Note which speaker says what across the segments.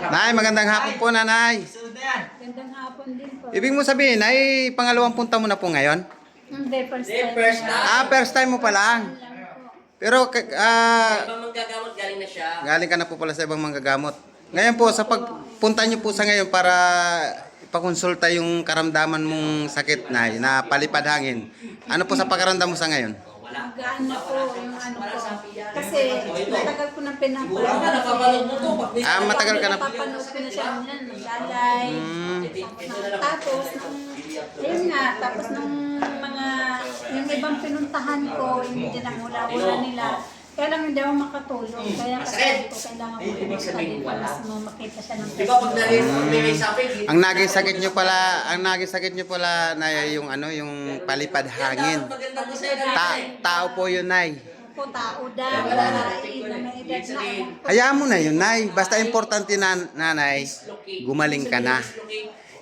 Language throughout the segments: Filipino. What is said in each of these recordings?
Speaker 1: Nay, magandang hapon po, nanay.
Speaker 2: Gandang hapon din po.
Speaker 1: Ibig mo sabihin, ay pangalawang punta mo na po ngayon?
Speaker 2: Hindi, first time.
Speaker 1: First time mo pa lang. Pero,
Speaker 3: Ibang manggagamot galing na siya.
Speaker 1: galing ka na po pala sa ibang manggagamot. Ngayon po, sa pagpunta niyo po sa ngayon para ipakonsulta yung karamdaman mong sakit, nay, na palipad hangin. Ano po sa pakaramdam mo sa ngayon?
Speaker 2: Magaan na po yung ano po. Kasi matagal ko nang pinapanood.
Speaker 1: Matagal ka na.
Speaker 2: Napapanood ko na siya niyan. Lalay. Tapos, ayun nga, tapos nung mga, yung ibang pinuntahan ko, yung dinamula-ula nila, kaya lang hindi ako makatulong. Kaya kasi ko kailangan ko pumunta dito mas makita siya ng
Speaker 3: Di ba pag may sapin?
Speaker 1: Ang naging sakit niyo pala na yung ano, yung palipad hangin. Tao po yun, nay.
Speaker 2: po, tao daw. Na may edad na.
Speaker 1: Hayaan mo na yun, nay. Basta importante na, nanay, gumaling ka na.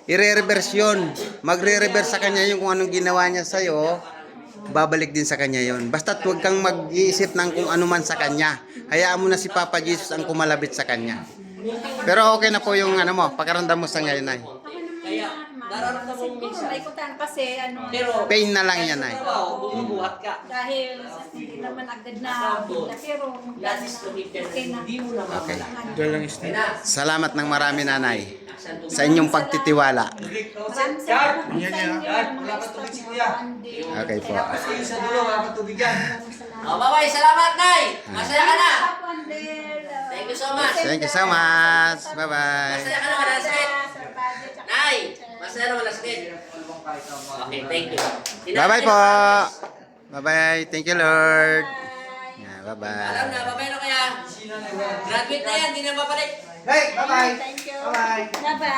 Speaker 1: I-reverse yun. Magre-reverse sa kanya yung kung anong ginawa niya sa'yo, babalik din sa kanya yon. Basta huwag kang mag-iisip ng kung ano man sa kanya. Hayaan mo na si Papa Jesus ang kumalabit sa kanya. Pero okay na po yung ano mo, pakaramdam mo sa ngayon, nay.
Speaker 3: Kaya, nararamdaman mo minsan.
Speaker 2: May kutan kasi ano.
Speaker 1: Pain na lang yan, nay.
Speaker 3: Bumubuhat ka.
Speaker 2: Dahil hindi naman agad na bigla, pero okay na.
Speaker 3: Hindi mo na
Speaker 1: Okay.
Speaker 3: mawala.
Speaker 1: Salamat ng marami, nanay, sa inyong pagtitiwala.
Speaker 2: Maraming salamat po sa inyo, mga staff niyo.
Speaker 1: Okay po.
Speaker 4: Sa dulo, mga patubigyan.
Speaker 3: Oh, bye-bye. Salamat, Nay. Masaya ka na. Thank you so much.
Speaker 1: Thank you so much. Bye-bye.
Speaker 3: Masaya ka na, wala sakit. Nay, masaya na, wala sakit. Okay, thank you.
Speaker 1: Bye-bye po. Bye-bye. Thank you, Lord. Yeah,
Speaker 3: Alam
Speaker 1: bye-bye.
Speaker 3: na, bye-bye na kaya. Graduate na yan, hindi na babalik.
Speaker 4: Hey, bye-bye.
Speaker 2: Thank you.
Speaker 4: Bye-bye.
Speaker 2: Bye-bye.